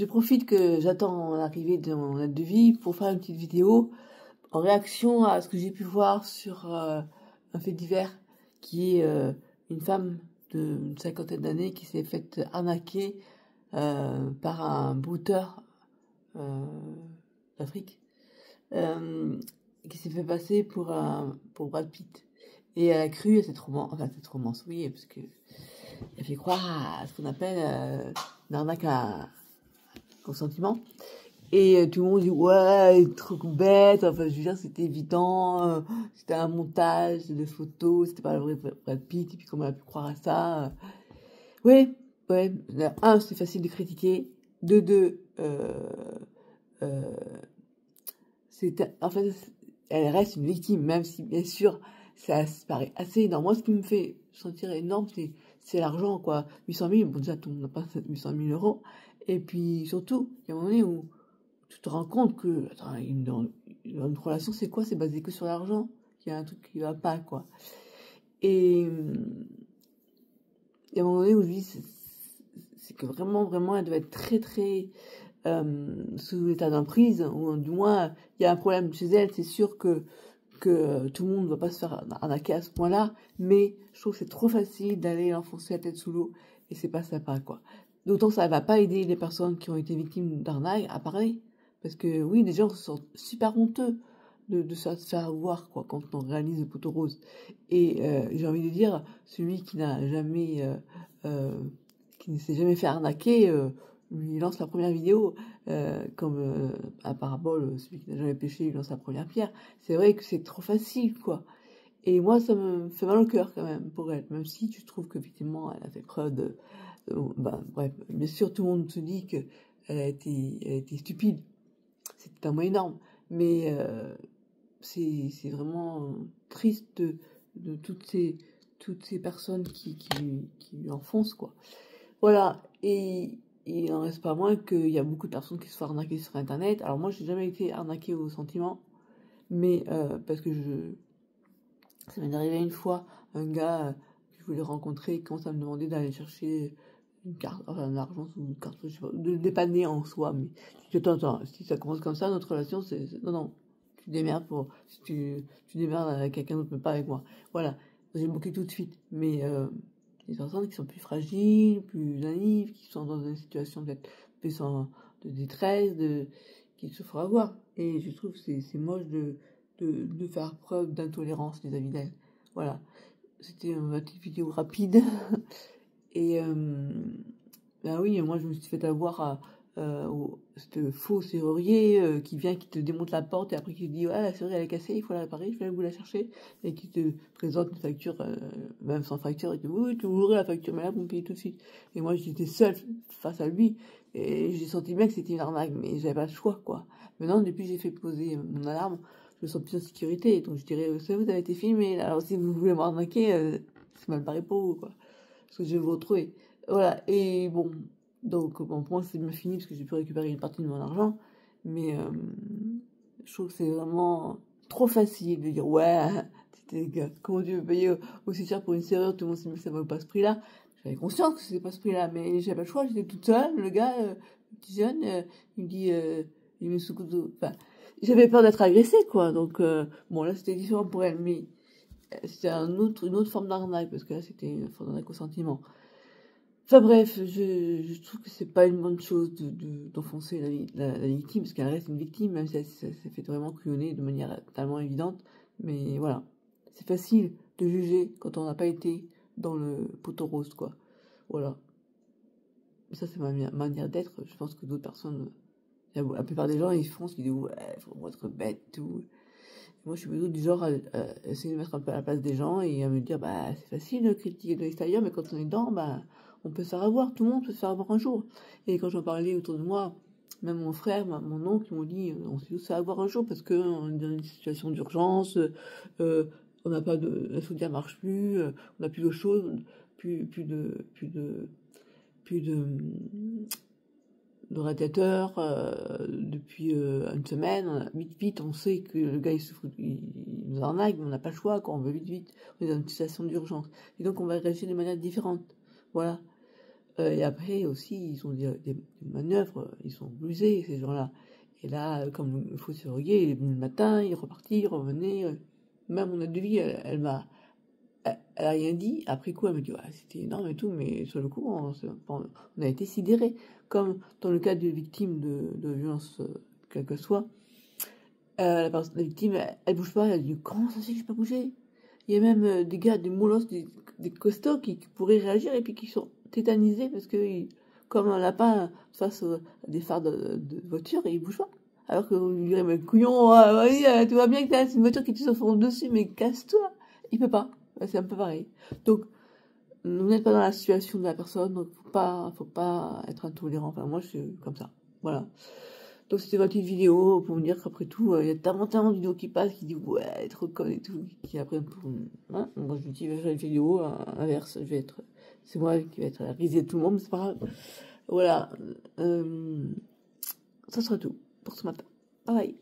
je profite que j'attends l'arrivée de mon aide de vie pour faire une petite vidéo en réaction à ce que j'ai pu voir sur un fait divers qui est une femme d'une cinquantaine d'années qui s'est faite arnaquer par un brouteur d'Afrique qui s'est fait passer pour Brad Pitt. Et elle a cru à cette romance, oui, parce que elle fait croire à ce qu'on appelle une arnaque au sentiment. Et tout le monde dit ouais, trop bête. Enfin, je veux dire, c'était évident, c'était un montage de photos, c'était pas le vrai Brad Pitt. Et puis comment elle a pu croire à ça ouais. Un, c'est facile de critiquer. Deux, en fait, elle reste une victime, même si bien sûr ça paraît assez énorme. Moi, ce qui me fait sentir énorme, c'est l'argent, quoi. 800 000, bon, déjà, tout le monde n'a pas 800 000 euros. Et puis, surtout, il y a un moment donné où tu te rends compte que, attends, une relation, c'est quoi? C'est basé que sur l'argent. Il y a un truc qui va pas, quoi. Et il y a un moment donné où je dis, c'est que vraiment, elle doit être très, très sous état d'emprise, ou du moins, il y a un problème chez elle. C'est sûr que tout le monde ne va pas se faire arnaquer à ce point-là, mais je trouve que c'est trop facile d'aller enfoncer la tête sous l'eau, et c'est pas sympa, quoi. D'autant que ça va pas aider les personnes qui ont été victimes d'arnaque à parler, parce que oui, des gens se sentent super honteux de se faire avoir, quoi, quand on réalise le poteau rose. Et j'ai envie de dire, celui qui n'a jamais, qui ne s'est jamais fait arnaquer, lui lance la première vidéo, comme à parabole, celui qui n'a jamais péché, lui lance la première pierre. C'est vrai que c'est trop facile, quoi. Et moi, ça me fait mal au cœur, quand même, pour elle. Même si tu trouves qu'effectivement, elle a fait preuve bref, bien sûr, tout le monde se dit qu'elle a été stupide. C'est un mot énorme. Mais c'est vraiment triste de toutes ces personnes qui lui enfoncent, quoi. Voilà. Et il n'en reste pas moins qu'il y a beaucoup de personnes qui se font arnaquer sur Internet. Alors moi, j'ai jamais été arnaquée au sentiment, mais parce que ça m'est arrivé une fois, un gars que je voulais rencontrer commence à me demander d'aller chercher une carte, enfin un argent sous une carte, je sais pas, de dépanner en soi. Mais je dis, attends, si ça commence comme ça, notre relation, non, tu démerdes si tu démerdes avec quelqu'un d'autre, mais pas avec moi. Voilà, j'ai bloqué tout de suite. Mais des personnes qui sont plus fragiles, plus naïves, qui sont dans une situation peut-être plus de détresse, qui se font avoir. Et je trouve que c'est moche de faire preuve d'intolérance vis-à-vis d'elle. Voilà, c'était ma petite vidéo rapide. Et ben oui, moi je me suis fait avoir au ce faux serrurier qui vient, qui te démonte la porte et après qui te dit ouais, la serrure elle est cassée, il faut la réparer, je vais vous la chercher, et qui te présente une facture même sans facture, et qui dit oui, tu ouvres la facture, mais là vous me payez tout de suite. Et moi j'étais seule face à lui et j'ai senti bien que c'était une arnaque, mais j'avais pas le choix, quoi. Maintenant, depuis que j'ai fait poser mon alarme, je me sens plus en sécurité, donc je dirais ça, vous avez été filmé, alors si vous voulez m'arnaquer, c'est mal barré pour vous, quoi, parce que je vais vous retrouver. Voilà. Et bon, donc bon, pour moi c'est bien fini parce que j'ai pu récupérer une partie de mon argent, mais je trouve que c'est vraiment trop facile de dire ouais, comment tu veux payer aussi cher pour une serrure, tout le monde sait que ça vaut pas ce prix-là. J'avais conscience que c'était pas ce prix-là, mais j'avais pas le choix, j'étais toute seule, le gars, petit jeune, il me dit, il me secoue, enfin, j'avais peur d'être agressée, quoi, donc bon, là c'était différent pour elle, mais c'était une autre forme d'arnaque, parce que là c'était une forme d'arnaque au sentiment. Enfin bref, je trouve que c'est pas une bonne chose d'enfoncer la victime, parce qu'elle reste une victime, même si elle s'est fait vraiment couillonner de manière tellement évidente. Mais voilà, c'est facile de juger quand on n'a pas été dans le poteau rose, quoi. Voilà. Ça, c'est ma manière d'être. Je pense que d'autres personnes, la plupart des gens, ils font ce qu'ils disent, ouais, faut vraiment être bête, tout. Moi, je suis plutôt du genre à essayer de mettre un peu à la place des gens et à me dire, bah, c'est facile de critiquer de l'extérieur, mais quand on est dedans, bah, on peut se faire avoir. Tout le monde peut se faire avoir un jour. Et quand j'en parlais autour de moi, même mon frère, mon oncle, ils m'ont dit, on s'est tous fait avoir un jour parce qu'on est dans une situation d'urgence, on n'a pas la chaudière marche plus, on n'a plus d'eau chaude, plus de radiateur depuis une semaine. Vite, on sait que le gars il nous arnaque, mais on n'a pas le choix, quand on veut vite, on est dans une situation d'urgence. Et donc on va réagir de manière différente. Voilà. Et après aussi, ils ont des manœuvres, ils sont blusés, ces gens-là. Et là, comme il faut se surveiller, il est venu le matin, il est reparti, il revenait. Même mon aide de vie, elle a rien dit. Après coup, elle me dit, ouais, c'était énorme et tout, mais sur le coup, on a été sidérés. Comme dans le cas de victimes de violences, quelle que soit, la victime, elle bouge pas, elle dit, comment ça se fait que j'ai pas bougé? Il y a même des gars, des molosses, des costauds qui pourraient réagir et puis qui sont tétanisés parce que, comme un lapin face à des phares de voiture, et ils bougent pas. Alors que vous lui direz, mais couillon, vas-y, tout va bien que c'est une voiture qui te s'enfonce dessus, mais casse-toi. Il peut pas. C'est un peu pareil. Donc, vous n'êtes pas dans la situation de la personne, donc faut pas être intolérant. Enfin, moi, je suis comme ça. Voilà. Donc, c'était ma petite vidéo pour me dire qu'après tout, il y a tellement de vidéos qui passent qui disent, ouais, trop con et tout, qui après, hein, moi, je me dis, je vais faire une vidéo inverse, c'est moi qui vais être la risée de tout le monde, mais c'est pas grave. Voilà. Ça sera tout pour ce matin. Bye bye.